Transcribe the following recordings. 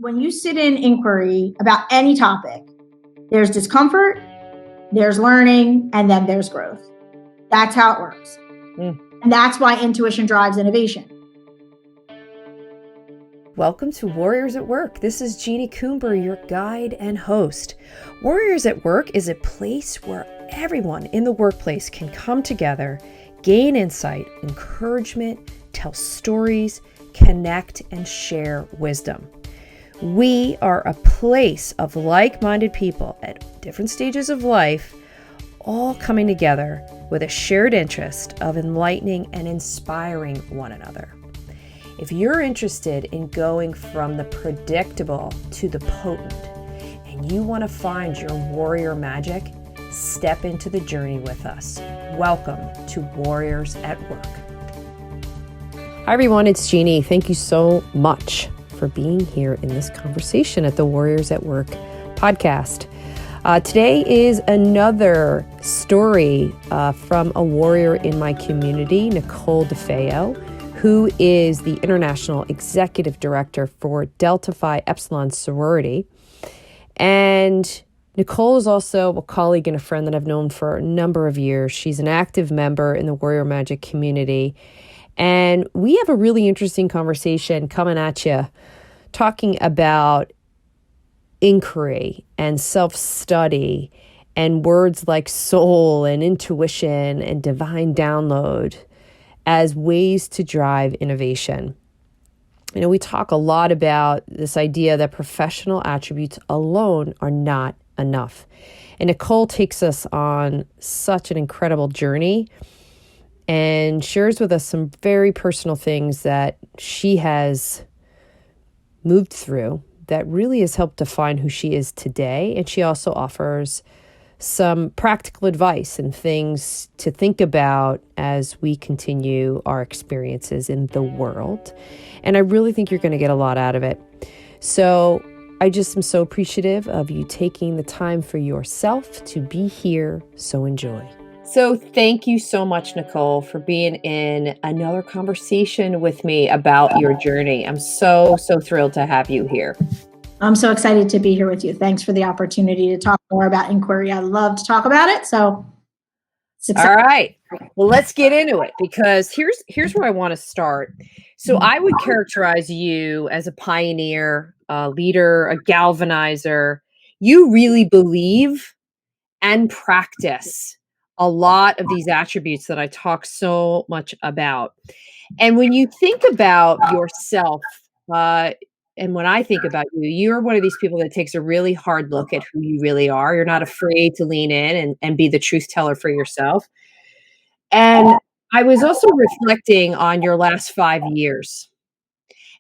when you sit in inquiry about any topic, there's discomfort, there's learning, and then there's growth. That's how it works. And that's why intuition drives innovation. Welcome to Warriors at Work. This is Jeannie Coomber, your guide and host. Warriors at Work is a place where everyone in the workplace can come together, gain insight, encouragement, tell stories, connect, and share wisdom. We are a place of like-minded people at different stages of life, all coming together with a shared interest of enlightening and inspiring one another. If you're interested in going from the predictable to the potent, and you want to find your warrior magic, step into the journey with us. Welcome to Warriors at Work. Hi everyone, it's Jeannie. Thank you so much for being here in this conversation at the Warriors at Work podcast. Today is another story from a warrior in my community, Nicole DeFeo, who is the International Executive Director for Delta Phi Epsilon Sorority. And Nicole is also a colleague and a friend that I've known for a number of years. She's an active member in the Warrior Magic community. And we have a really interesting conversation coming at you, talking about inquiry and self-study and words like soul and intuition and divine download as ways to drive innovation. You know, we talk a lot about this idea that professional attributes alone are not enough. And Nicole takes us on such an incredible journey and shares with us some very personal things that she has moved through that really has helped define who she is today. And she also offers some practical advice and things to think about as we continue our experiences in the world. And I really think you're going to get a lot out of it. So I just am so appreciative of you taking the time for yourself to be here. So enjoy. So thank you so much, Nicole, for being in another conversation with me about your journey. I'm so thrilled to have you here. I'm so excited to be here with you. Thanks for the opportunity to talk more about inquiry. I love to talk about it. So, all right. Well, let's get into it because here's where I want to start. So I would characterize you as a pioneer, a leader, a galvanizer. You really believe and practice a lot of these attributes that I talk so much about. And when you think about yourself, and when I think about you, you're one of these people that takes a really hard look at who you really are. You're not afraid to lean in and be the truth teller for yourself. And I was also reflecting on your last 5 years.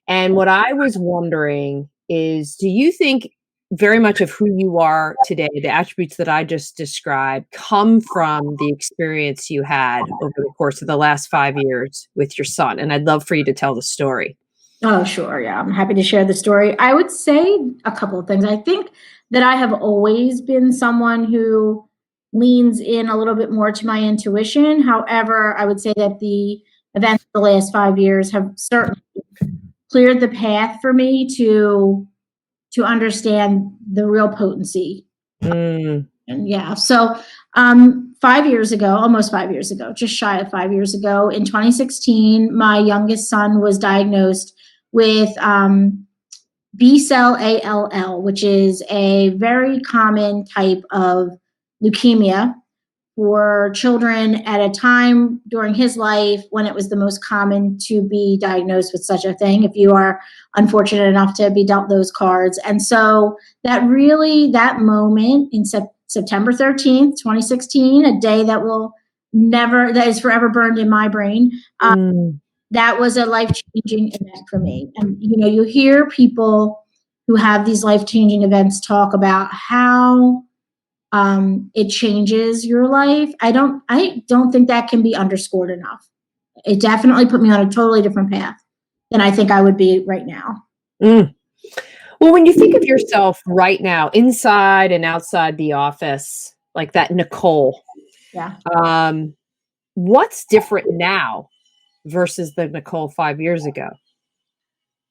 And what I was wondering is, do you think very much of who you are today, the attributes that I just described, come from the experience you had over the course of the last 5 years with your son? And I'd love for you to tell the story. Oh, sure. Yeah, I'm happy to share the story. I would say a couple of things. I think that I have always been someone who leans in a little bit more to my intuition. However, I would say that the events of the last 5 years have certainly cleared the path for me to understand the real potency. And yeah, so 5 years ago, almost 5 years ago, just shy of 5 years ago, in 2016, my youngest son was diagnosed with B-cell ALL, which is a very common type of leukemia for children at a time during his life when it was the most common to be diagnosed with such a thing, if you are unfortunate enough to be dealt those cards. And so that moment in September 13th, 2016, a day that is forever burned in my brain, that was a life-changing event for me. And, you know, you hear people who have these life-changing events talk about how it changes your life. I don't think that can be underscored enough. It definitely put me on a totally different path than I think I would be right now. Well, when you think of yourself right now, inside and outside the office, like that Nicole, what's different now versus the Nicole 5 years ago?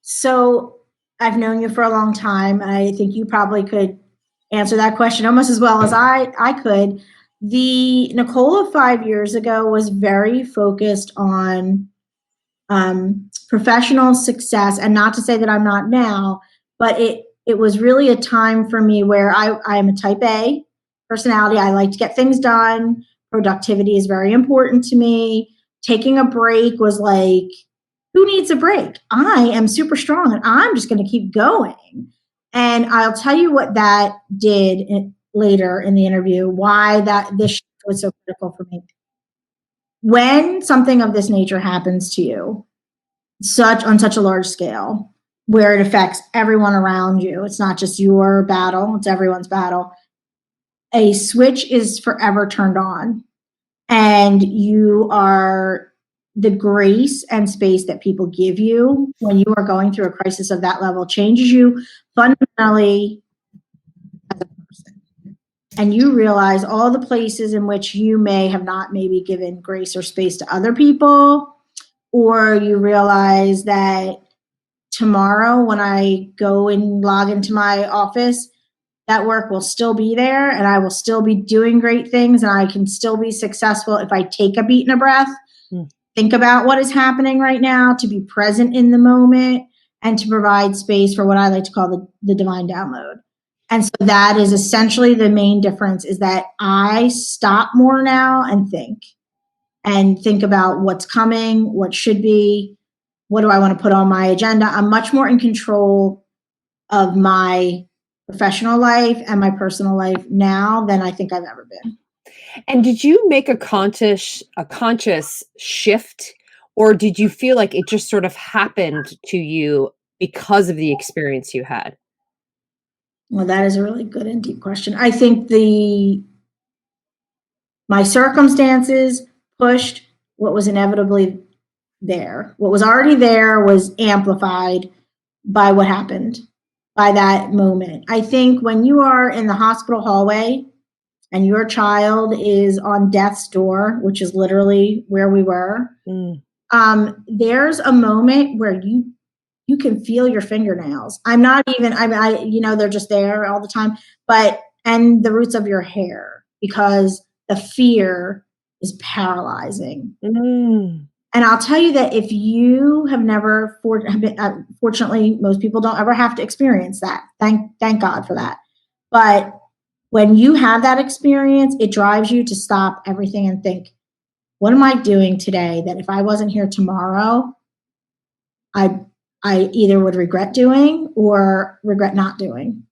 So I've known you for a long time. I think you probably could answer that question almost as well as I could. The Nicole of 5 years ago was very focused on professional success, and not to say that I'm not now, but it was really a time for me where I am a type A personality. I like to get things done. Productivity is very important to me. Taking a break was like, who needs a break? I am super strong and I'm just going to keep going. And I'll tell you what that did later in the interview, why that this was so critical for me. When something of this nature happens to you, on such a large scale, where it affects everyone around you, it's not just your battle, it's everyone's battle. A switch is forever turned on, and you are the grace and space that people give you when you are going through a crisis of that level changes you fundamentally as a person. And you realize all the places in which you may have not maybe given grace or space to other people, or you realize that tomorrow when I go and log into my office, that work will still be there and I will still be doing great things and I can still be successful if I take a beat and a breath, think about what is happening right now, to be present in the moment, and to provide space for what I like to call the divine download. And so that is essentially the main difference, is that I stop more now and think about what's coming, what should be, what do I want to put on my agenda. I'm much more in control of my professional life and my personal life now than I think I've ever been. And did you make a conscious shift, or did you feel like it just sort of happened to you because of the experience you had? Well, that is a really good and deep question. I think my circumstances pushed what was inevitably there. What was already there was amplified by what happened, by that moment. I think when you are in the hospital hallway and your child is on death's door, which is literally where we were, there's a moment where you can feel your fingernails. They're just there all the time, and the roots of your hair, because the fear is paralyzing. And I'll tell you that if you have never, fortunately, most people don't ever have to experience that. Thank God for that. But when you have that experience, it drives you to stop everything and think, what am I doing today that if I wasn't here tomorrow, I either would regret doing or regret not doing.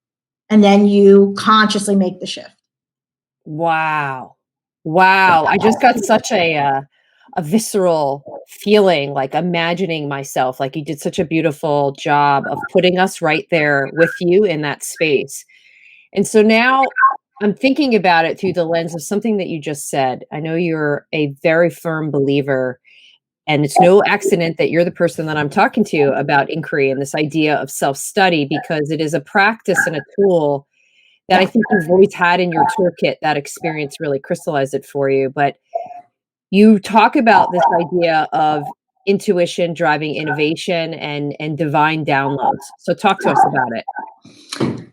And then you consciously make the shift. Wow. I just got such a visceral feeling, like imagining myself, like you did such a beautiful job of putting us right there with you in that space. And so now I'm thinking about it through the lens of something that you just said. I know you're a very firm believer, and it's no accident that you're the person that I'm talking to about inquiry and this idea of self-study, because it is a practice and a tool that I think you've always had in your toolkit. That experience really crystallized it for you. But you talk about this idea of intuition driving innovation and divine downloads. So talk to us about it.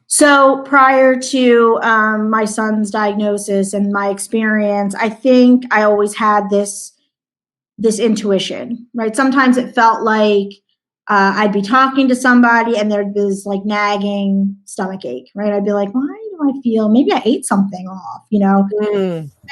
So prior to my son's diagnosis and my experience, I think I always had this intuition, right? Sometimes it felt like I'd be talking to somebody and there'd be this like nagging stomach ache, right? I'd be like, why do I feel maybe I ate something off,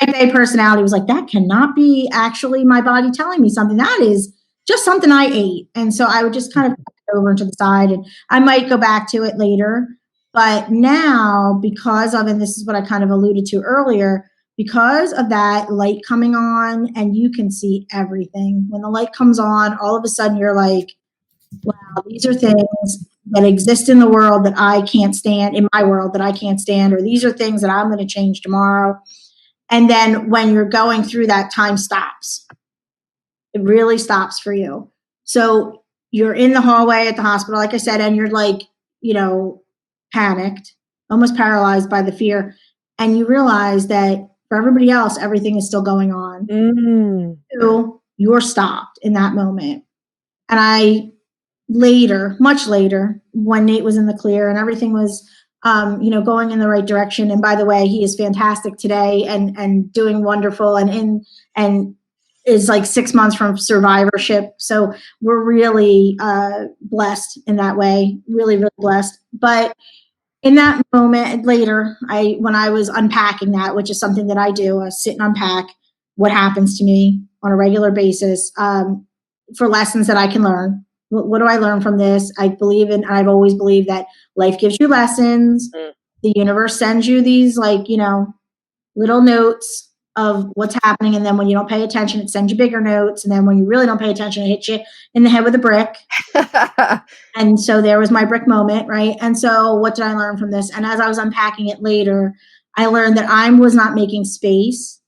Type A personality was like, that cannot be actually my body telling me something. That is just something I ate. And so I would just kind of put it over to the side, and I might go back to it later. But now, because of, and this is what I kind of alluded to earlier, because of that light coming on, and you can see everything. When the light comes on, all of a sudden you're like, wow, these are things that exist in the world that I can't stand, in my world that I can't stand, or these are things that I'm going to change tomorrow. And then when you're going through that, time stops. It really stops for you. So you're in the hallway at the hospital, like I said, and you're like, panicked, almost paralyzed by the fear. And you realize that for everybody else, everything is still going on. You're stopped in that moment. And I later, much later, when Nate was in the clear and everything was, going in the right direction. And by the way, he is fantastic today and doing wonderful and is like 6 months from survivorship. So we're really blessed in that way, really, really blessed. But in that moment later, when I was unpacking that, which is something that I do, I sit and unpack what happens to me on a regular basis for lessons that I can learn. What do I learn from this? I've always believed that life gives you lessons. The universe sends you these little notes of what's happening. And then when you don't pay attention, it sends you bigger notes. And then when you really don't pay attention, it hits you in the head with a brick. And so there was my brick moment, right? And so what did I learn from this? And as I was unpacking it later, I learned that I was not making space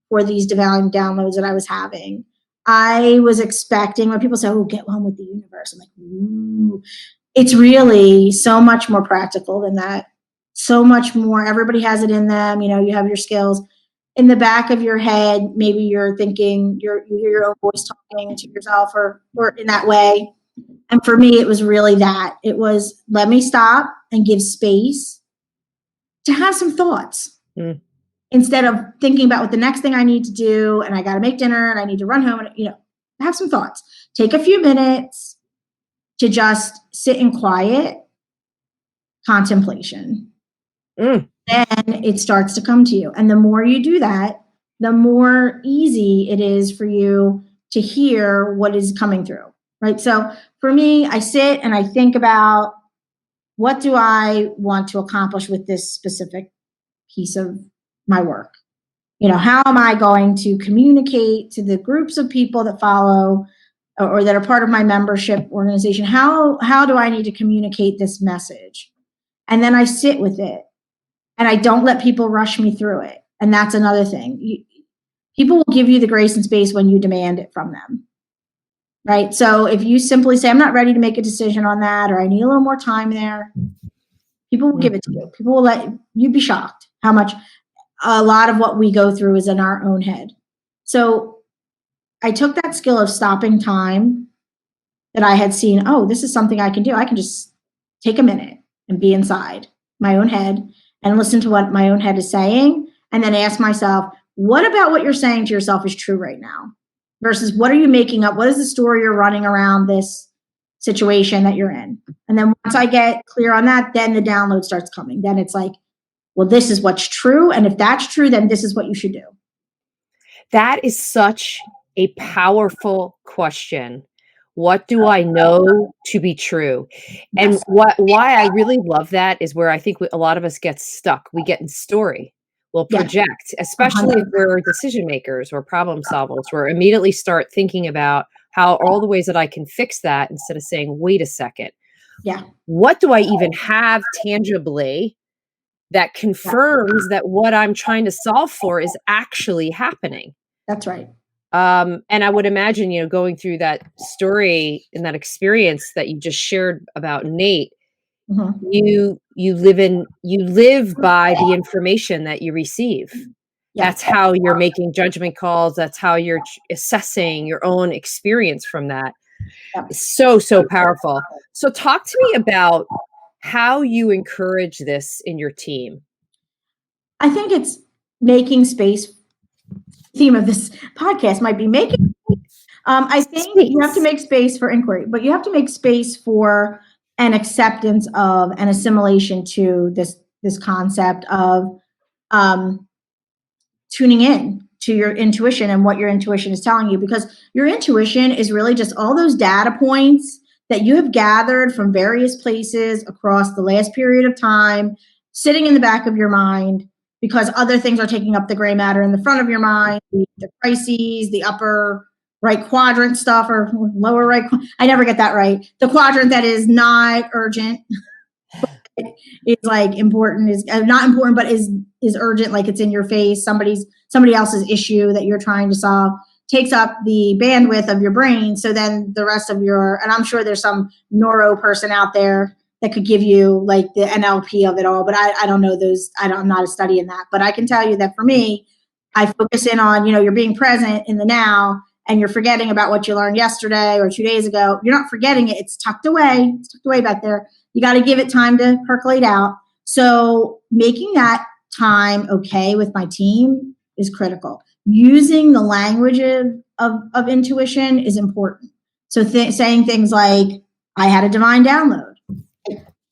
for these divine downloads that I was having. I was expecting, when people say, oh, get one with the universe, I'm like, ooh. It's really so much more practical than that. So much more. Everybody has it in them. You have your skills. In the back of your head, maybe you're thinking, you hear your own voice talking to yourself or in that way. And for me, it was really that. It was, let me stop and give space to have some thoughts. Instead of thinking about what the next thing I need to do, and I got to make dinner and I need to run home, and have some thoughts. Take a few minutes to just sit in quiet contemplation. Then it starts to come to you. And the more you do that, the more easy it is for you to hear what is coming through, right? So for me, I sit and I think about, what do I want to accomplish with this specific piece of my work? How am I going to communicate to the groups of people that follow or that are part of my membership organization? How do I need to communicate this message? And then I sit with it and I don't let people rush me through it. And that's another thing. People will give you the grace and space when you demand it from them, right? So if you simply say, I'm not ready to make a decision on that, or I need a little more time there, people will give it to you. People will you'd be shocked how much a lot of what we go through is in our own head. So I took that skill of stopping time that I had seen, oh, this is something I can do. I can just take a minute and be inside my own head and listen to what my own head is saying, and then ask myself, what about what you're saying to yourself is true right now? Versus what are you making up? What is the story you're running around this situation that you're in? And then once I get clear on that, then the download starts coming. Then it's like, well, this is what's true. And if that's true, then this is what you should do. That is such a powerful question. What do I know to be true? And Yes. why I really love that is where I think a lot of us get stuck. We get in story. We'll project, especially if we're decision makers or problem solvers. We're immediately start thinking about how all the ways that I can fix that instead of saying, wait a second. Yeah. What do I even have tangibly that confirms that what I'm trying to solve for is actually happening? That's right. And I would imagine, going through that story and that experience that you just shared about Nate, you live by the information that you receive. That's how you're making judgment calls. That's how you're assessing your own experience from that. It's so powerful. So talk to me about how you encourage this in your team. I think it's making space. Theme of this podcast might be making. I think you have to make space for inquiry, but you have to make space for an acceptance of an assimilation to this concept of tuning in to your intuition and what your intuition is telling you, because your intuition is really just all those data points that you have gathered from various places across the last period of time, sitting in the back of your mind, because other things are taking up the gray matter in the front of your mind, the crises, the upper right quadrant stuff, or lower right. I never get that right. The quadrant that is not urgent, is like important, is not important, but is urgent, like it's in your face. Somebody else's issue that you're trying to solve takes up the bandwidth of your brain. So then the rest of and I'm sure there's some neuro person out there that could give you like the NLP of it all, but I don't know those. I'm not a study in that, but I can tell you that for me, I focus in on, you're being present in the now, and you're forgetting about what you learned yesterday or 2 days ago, you're not forgetting it. It's tucked away. It's tucked away back there. You got to give it time to percolate out. So making that time okay with my team is critical. Using the language of intuition is important. So saying things like, I had a divine download.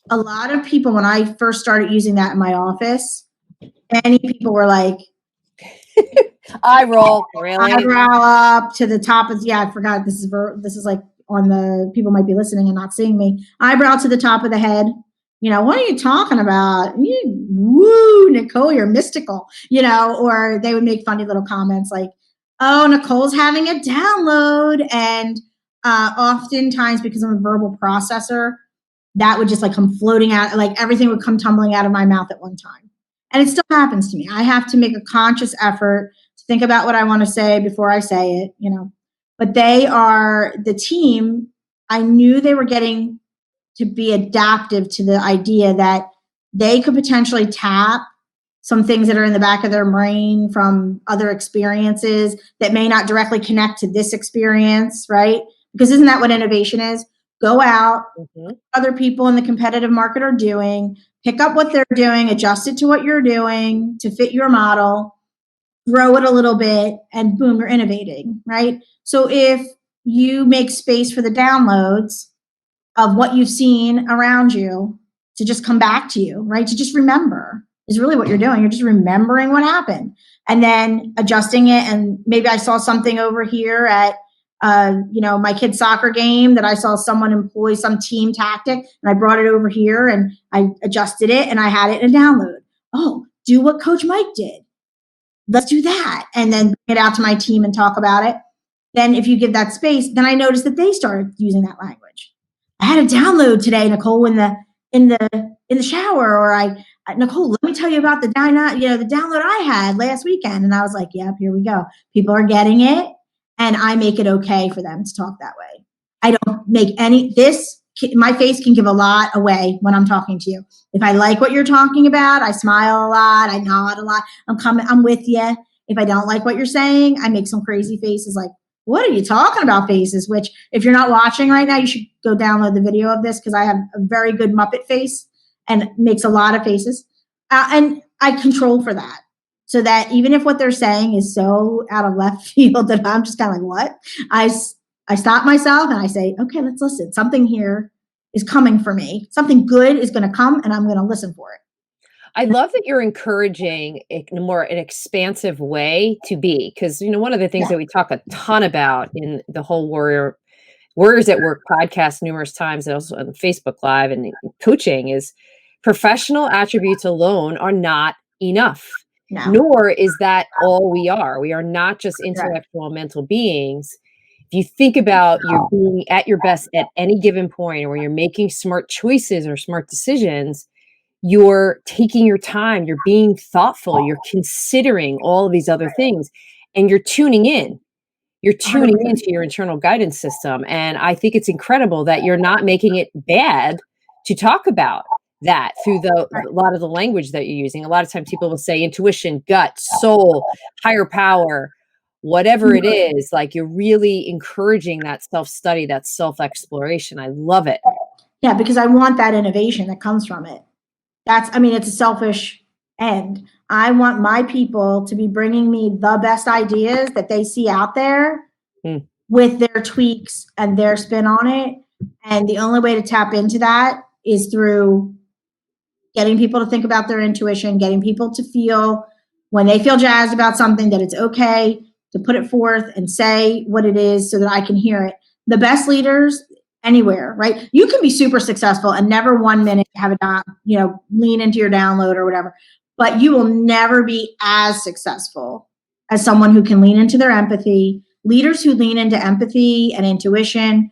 A lot of people, when I first started using that in my office, many people were like, I roll, really? Eyebrow up to the top of, I forgot, this is like on the, people might be listening and not seeing me. Eyebrow to the top of the head. What are you talking about? Woo, Nicole, you're mystical, or they would make funny little comments like, oh, Nicole's having a download. And oftentimes, because I'm a verbal processor, that would just like come floating out, like everything would come tumbling out of my mouth at one time. And it still happens to me. I have to make a conscious effort to think about what I want to say before I say it, But they are the team. I knew they were getting to be adaptive to the idea that they could potentially tap some things that are in the back of their brain from other experiences that may not directly connect to this experience, right? Because isn't that what innovation is? Go out, other people in the competitive market are doing, pick up what they're doing, adjust it to what you're doing to fit your model, grow it a little bit, and boom, you're innovating, right? So if you make space for the downloads of what you've seen around you to just come back to you, right? To just remember is really what you're doing. You're just remembering what happened and then adjusting it. And maybe I saw something over here at my kid's soccer game that I saw someone employ some team tactic, and I brought it over here and I adjusted it and I had it in a download. Oh, do what Coach Mike did. Let's do that. And then bring it out to my team and talk about it. Then if you give that space, then I noticed that they started using that language. I had a download today, Nicole, in the shower, or Nicole, let me tell you about the download I had last weekend. And I was like, yep, here we go. People are getting it. And I make it okay for them to talk that way. I don't make my face can give a lot away when I'm talking to you. If I like what you're talking about, I smile a lot, I nod a lot, I'm with you. If I don't like what you're saying, I make some crazy faces like, what are you talking about faces? Which if you're not watching right now, you should go download the video of this because I have a very good Muppet face and makes a lot of faces. And I control for that. So that even if what they're saying is so out of left field that I'm just kind of like, what? I stop myself and I say, okay, let's listen. Something here is coming for me. Something good is going to come and I'm going to listen for it. I love that you're encouraging in an expansive way to be, because, one of the things that we talk a ton about in the whole Warriors at Work podcast numerous times, and also on Facebook Live and coaching, is professional attributes alone are not enough. No. Nor is that all we are. We are not just intellectual mental beings. If you think about you being at your best at any given point, or when you're making smart choices or smart decisions, you're taking your time, you're being thoughtful, you're considering all of these other things, and you're tuning in. You're tuning into your internal guidance system. And I think it's incredible that you're not making it bad to talk about that through a lot of the language that you're using. A lot of times people will say intuition, gut, soul, higher power, whatever it is. Like, you're really encouraging that self-study, that self-exploration. I love it. Yeah, because I want that innovation that comes from it. It's a selfish end. I want my people to be bringing me the best ideas that they see out there with their tweaks and their spin on it. And the only way to tap into that is through getting people to think about their intuition, getting people to feel when they feel jazzed about something that it's okay to put it forth and say what it is so that I can hear it. The best leaders anywhere, right? You can be super successful and never 1 minute have lean into your download or whatever, but you will never be as successful as someone who can lean into their empathy. Leaders who lean into empathy and intuition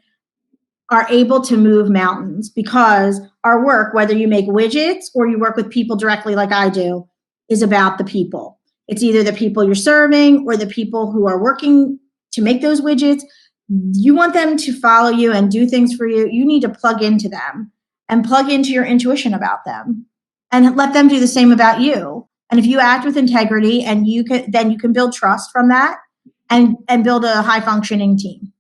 are able to move mountains, because our work, whether you make widgets or you work with people directly like I do, is about the people. It's either the people you're serving or the people who are working to make those widgets. You want them to follow you and do things for you. You need to plug into them and plug into your intuition about them and let them do the same about you. And if you act with integrity and then you can build trust from that, and build a high functioning team.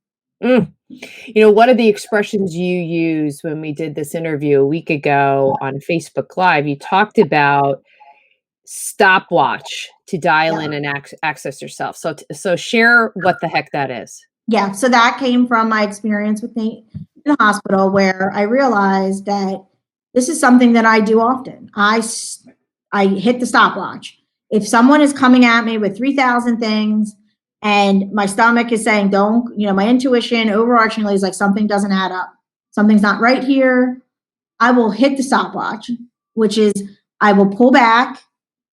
One of the expressions you used when we did this interview a week ago on Facebook Live, you talked about stopwatch to dial in and access yourself. So share what the heck that is. Yeah. So that came from my experience with Nate in the hospital, where I realized that this is something that I do often. I hit the stopwatch. If someone is coming at me with 3,000 things and my stomach is saying, don't, my intuition overarchingly is like, something doesn't add up. Something's not right here. I will hit the stopwatch, which is I will pull back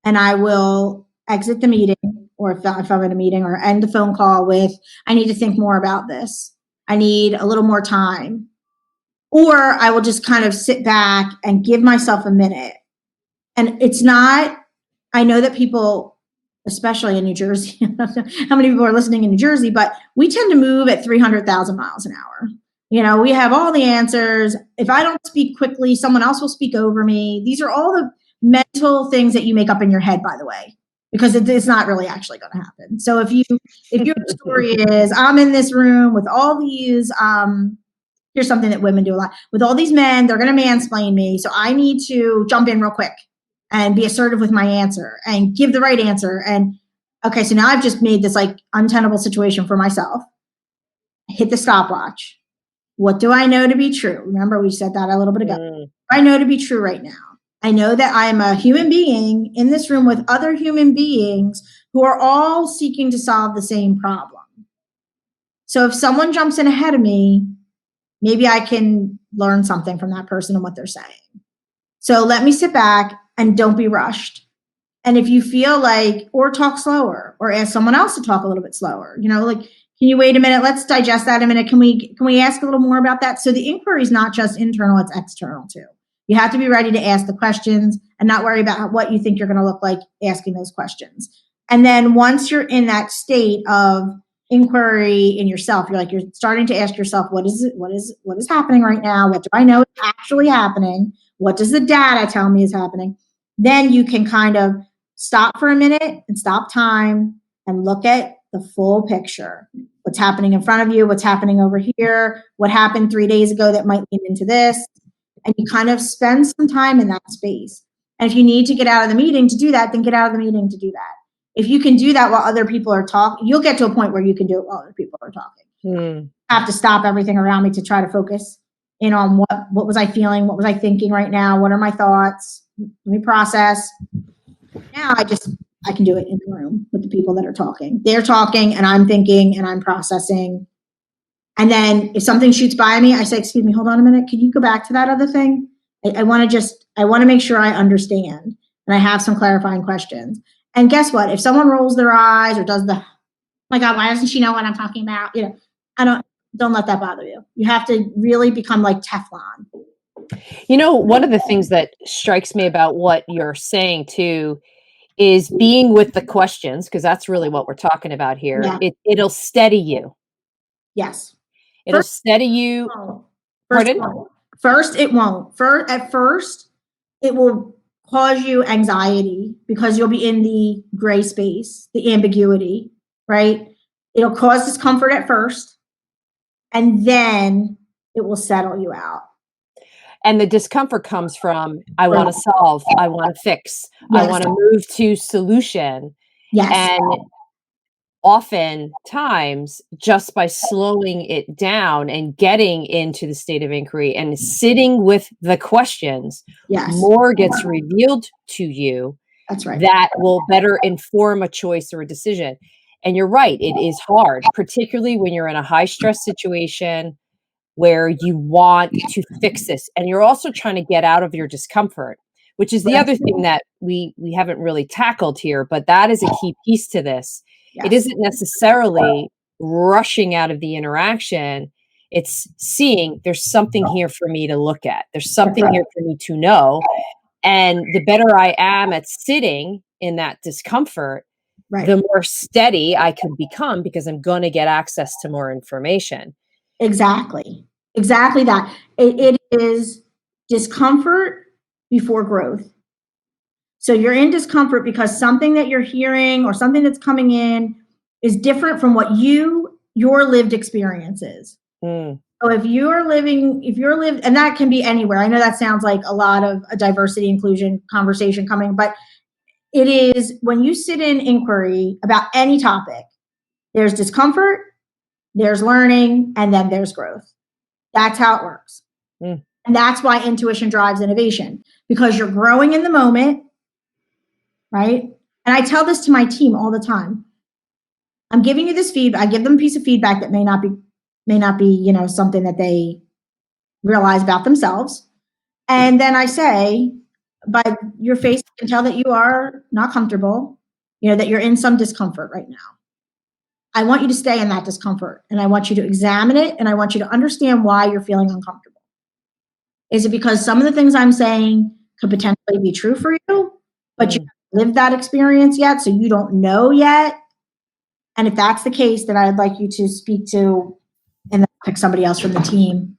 and I will exit the meeting, or if I'm in a meeting, or end the phone call with, I need to think more about this. I need a little more time. Or I will just kind of sit back and give myself a minute. And it's not, I know that people, especially in New Jersey, how many people are listening in New Jersey, but we tend to move at 300,000 miles an hour. We have all the answers. If I don't speak quickly, someone else will speak over me. These are all the mental things that you make up in your head, by the way, because it's not really actually going to happen. So if your story is, I'm in this room with all these, here's something that women do a lot, with all these men, they're going to mansplain me. So I need to jump in real quick and be assertive with my answer and give the right answer. And okay, so now I've just made this like untenable situation for myself. Hit the stopwatch. What do I know to be true? Remember, we said that a little bit ago. I know to be true right now. I know that I'm a human being in this room with other human beings who are all seeking to solve the same problem. So if someone jumps in ahead of me, maybe I can learn something from that person and what they're saying. So let me sit back and don't be rushed. And if you feel like, or talk slower, or ask someone else to talk a little bit slower, can you wait a minute? Let's digest that a minute. Can we ask a little more about that? So the inquiry is not just internal, it's external too. You have to be ready to ask the questions and not worry about what you think you're going to look like asking those questions. And then once you're in that state of inquiry in yourself, you're starting to ask yourself, what is happening right now? What do I know is actually happening? What does the data tell me is happening? Then you can kind of stop for a minute and stop time and look at the full picture. What's happening in front of you? What's happening over here? What happened 3 days ago that might lead into this? And you kind of spend some time in that space. And if you need to get out of the meeting to do that, then get out of the meeting to do that. If you can do that while other people are talking, you'll get to a point where you can do it while other people are talking. I have to stop everything around me to try to focus in on what was I feeling? What was I thinking right now? What are my thoughts? Let me process. Now I can do it in the room with the people that are talking. They're talking and I'm thinking and I'm processing. And then if something shoots by me, I say, excuse me, hold on a minute. Can you go back to that other thing? I want to make sure I understand and I have some clarifying questions. And guess what? If someone rolls their eyes or does oh my God, why doesn't she know what I'm talking about? Don't let that bother you. You have to really become like Teflon. One of the things that strikes me about what you're saying too is being with the questions, because that's really what we're talking about here. Yeah. It'll steady you. Yes. It'll steady you. First, it won't. At first, it will cause you anxiety because you'll be in the gray space, the ambiguity, right? It'll cause discomfort at first, and then it will settle you out. And the discomfort comes from, I want to solve, I want to fix, yes. I want to move to solution. Yes. And oftentimes, just by slowing it down and getting into the state of inquiry and sitting with the questions, yes. more gets revealed to you. That's right. That will better inform a choice or a decision. And you're right, it is hard, particularly when you're in a high stress situation where you want to fix this. And you're also trying to get out of your discomfort, which is the other thing that we haven't really tackled here, but that is a key piece to this. Yes. It isn't necessarily rushing out of the interaction. It's seeing there's something here for me to look at. There's something here for me to know. And the better I am at sitting in that discomfort, right. the more steady I can become because I'm going to get access to more information. Exactly that. It is discomfort before growth. So you're in discomfort because something that you're hearing or something that's coming in is different from what your lived experience is. So if you're living, and that can be anywhere. I know that sounds like a lot of a diversity inclusion conversation coming, but it is when you sit in inquiry about any topic, there's discomfort, there's learning, and then there's growth. That's how it works. And that's why intuition drives innovation, because you're growing in the moment, right? And I tell this to my team all the time. I'm giving you this feedback. I give them a piece of feedback that may not be, something that they realize about themselves. And then I say, by your face, I can tell that you are not comfortable, that you're in some discomfort right now. I want you to stay in that discomfort, and I want you to examine it, and I want you to understand why you're feeling uncomfortable. Is it because some of the things I'm saying could potentially be true for you, but you haven't lived that experience yet, so you don't know yet? And if that's the case, then I'd like you to speak to and then pick somebody else from the team.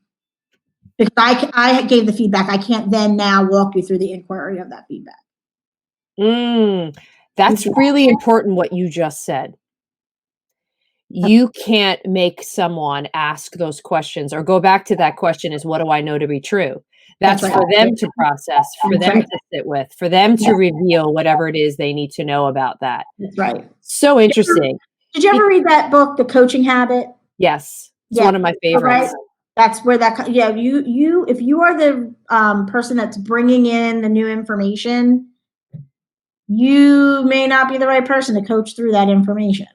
Because I gave the feedback. I can't then now walk you through the inquiry of that feedback. That's really important what you just said. You can't make someone ask those questions or go back to that question is, what do I know to be true? That's for them to process, for them to sit with, for them to reveal whatever it is they need to know about that. That's right. So interesting. Did you ever read that book, The Coaching Habit? Yes. It's one of my favorites. Right. That's where you if you are the person that's bringing in the new information, you may not be the right person to coach through that information.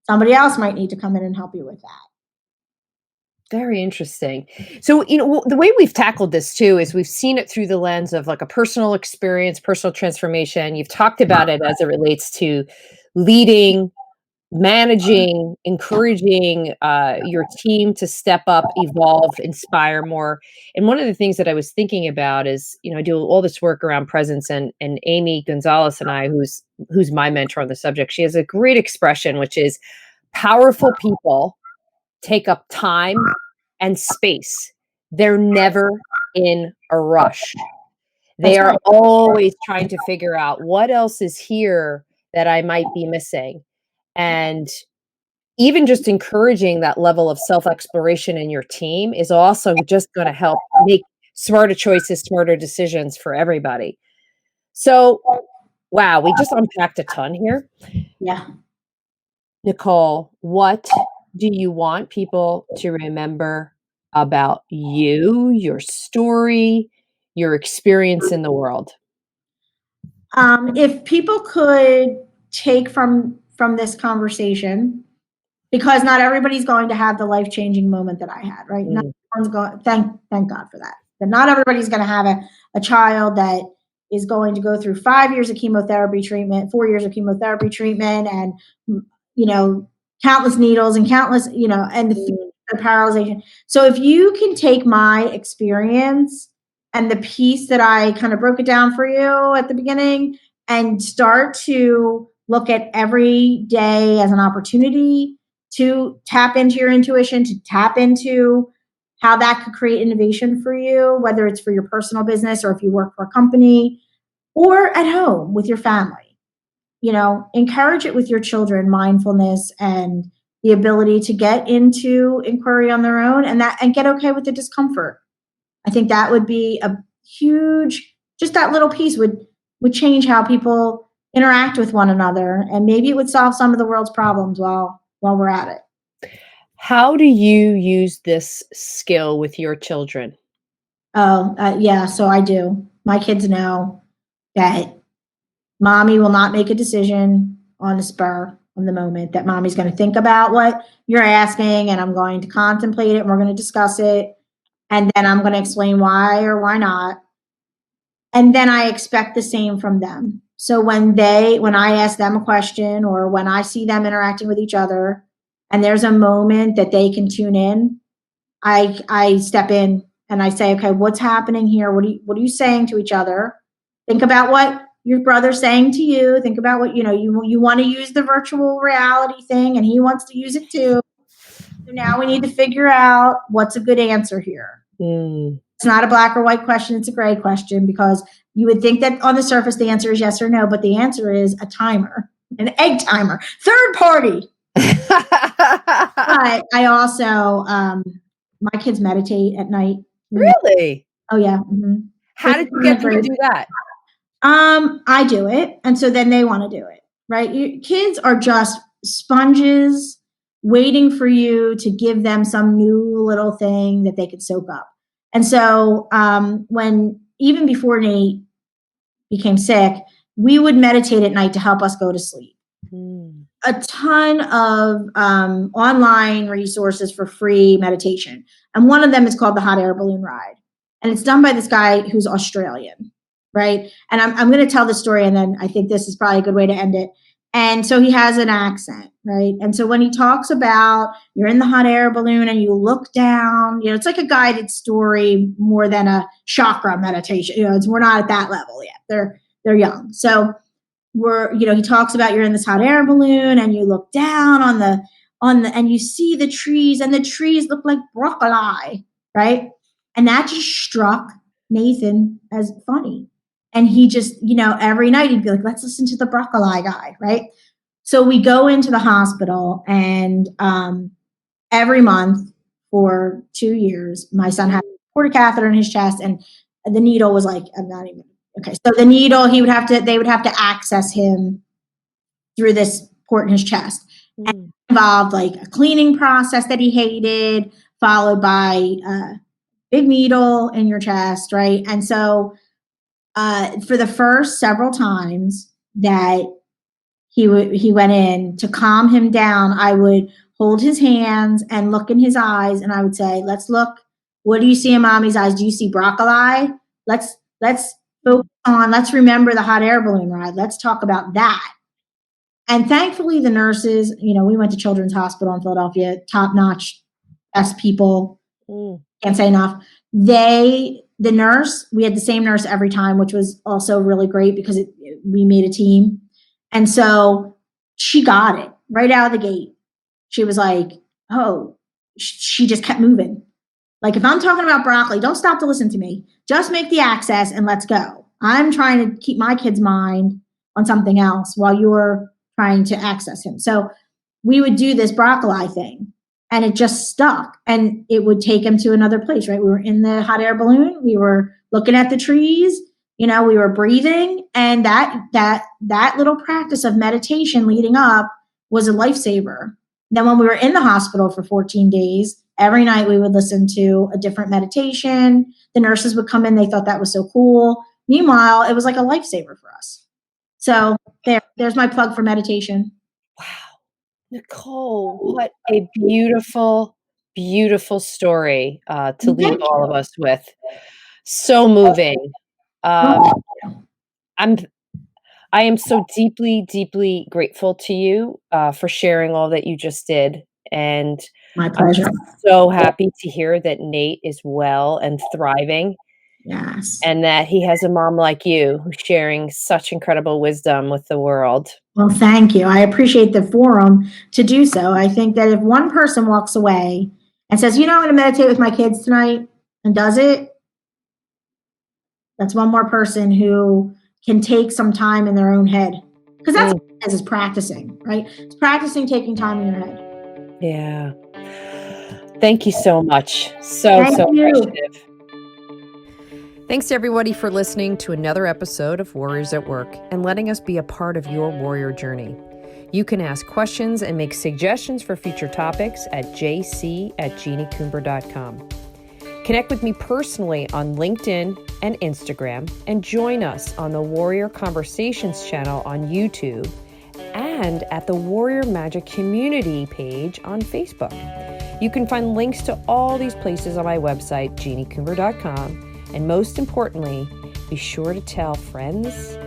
Somebody else might need to come in and help you with that. Very interesting. So, the way we've tackled this too is we've seen it through the lens of like a personal experience, personal transformation. You've talked about it as it relates to leading, managing, encouraging your team to step up, evolve, inspire more. And one of the things that I was thinking about is, I do all this work around presence, and Amy Gonzalez and I, who's my mentor on the subject, she has a great expression, which is powerful people take up time and space. They're never in a rush. They are always trying to figure out what else is here that I might be missing. And even just encouraging that level of self-exploration in your team is also just going to help make smarter choices, smarter decisions for everybody. So, wow, we just unpacked a ton here. Yeah. Nicole, what do you want people to remember about you, your story, your experience in the world? If people could take from this conversation, because not everybody's going to have the life-changing moment that I had, right? Not everyone's going, thank God for that. That not everybody's going to have a child that is going to go through 5 years of chemotherapy treatment, 4 years of chemotherapy treatment, and countless needles and countless, and the paralyzation. So if you can take my experience and the piece that I kind of broke it down for you at the beginning and start to look at every day as an opportunity to tap into your intuition, to tap into how that could create innovation for you, whether it's for your personal business or if you work for a company or at home with your family. Encourage it with your children, mindfulness and the ability to get into inquiry on their own and get okay with the discomfort. I think that would be a huge, just that little piece would change how people interact with one another, and maybe it would solve some of the world's problems while we're at it. How do you use this skill with your children? Yeah, so I do. My kids know that mommy will not make a decision on the spur of the moment, that mommy's going to think about what you're asking, and I'm going to contemplate it, and we're going to discuss it, and then I'm going to explain why or why not. And then I expect the same from them. So when I ask them a question or when I see them interacting with each other and there's a moment that they can tune in, I step in and I say, okay, what's happening here? What are you saying to each other? Think about what your brother's saying to you. Think about what, you want to use the virtual reality thing and he wants to use it too. So now we need to figure out what's a good answer here. It's not a black or white question. It's a gray question, because you would think that on the surface, the answer is yes or no, but the answer is a timer. An egg timer, third party. But I also, my kids meditate at night. Really? Oh yeah. Mm-hmm. How did you get them to do that? I do it, and so then they want to do it, right? Kids are just sponges waiting for you to give them some new little thing that they could soak up. And so when even before Nate became sick, we would meditate at night to help us go to sleep. A ton of online resources for free meditation. And one of them is called the hot air balloon ride. And it's done by this guy who's Australian, right? And I'm going to tell the story, and then I think this is probably a good way to end it. And so he has an accent, right? And so when he talks about you're in the hot air balloon and you look down, it's like a guided story more than a chakra meditation. We're not at that level yet. They're young. So he talks about you're in this hot air balloon and you look down on the and you see the trees, and the trees look like broccoli, right? And that just struck Nathan as funny. And he just, every night he'd be like, let's listen to the broccoli guy, right? So we go into the hospital, and every month for 2 years, my son had a portacatheter in his chest, and the needle was like, I'm not even, okay. So the needle, they would have to access him through this port in his chest. And it involved like a cleaning process that he hated, followed by a big needle in your chest, right? And so for the first several times that he went in, to calm him down, I would hold his hands and look in his eyes, and I would say, let's look. What do you see in mommy's eyes? Do you see broccoli? Let's focus on, let's remember the hot air balloon ride. Let's talk about that. And thankfully the nurses, we went to Children's Hospital in Philadelphia, top notch, best people. Can't say enough. We had the same nurse every time, which was also really great because we made a team. And so she got it right out of the gate. She was like, oh, she just kept moving. Like, if I'm talking about broccoli, don't stop to listen to me. Just make the access and let's go. I'm trying to keep my kid's mind on something else while you're trying to access him. So we would do this broccoli thing, and it just stuck, and it would take him to another place, right? We were in the hot air balloon. We were looking at the trees, we were breathing, and that little practice of meditation leading up was a lifesaver. Then when we were in the hospital for 14 days, every night we would listen to a different meditation. The nurses would come in. They thought that was so cool. Meanwhile, it was like a lifesaver for us. So there's my plug for meditation. Wow. Nicole, what a beautiful, beautiful story to leave all of us with. So moving. I am so deeply, deeply grateful to you for sharing all that you just did. And my pleasure. I'm so happy to hear that Nate is well and thriving. Yes. And that he has a mom like you who's sharing such incredible wisdom with the world. Well, thank you. I appreciate the forum to do so. I think that if one person walks away and says, I'm going to meditate with my kids tonight, and does it, that's one more person who can take some time in their own head. Because that's what it is practicing, right? It's practicing taking time in your head. Yeah. Thank you so much. So appreciative. Thanks to everybody for listening to another episode of Warriors at Work and letting us be a part of your warrior journey. You can ask questions and make suggestions for future topics at jc@jeanniecoomber.com. Connect with me personally on LinkedIn and Instagram, and join us on the Warrior Conversations channel on YouTube and at the Warrior Magic Community page on Facebook. You can find links to all these places on my website, jeanniecoomber.com. And most importantly, be sure to tell friends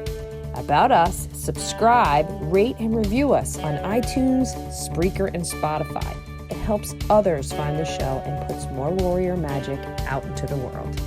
about us, subscribe, rate, and review us on iTunes, Spreaker, and Spotify. It helps others find the show and puts more warrior magic out into the world.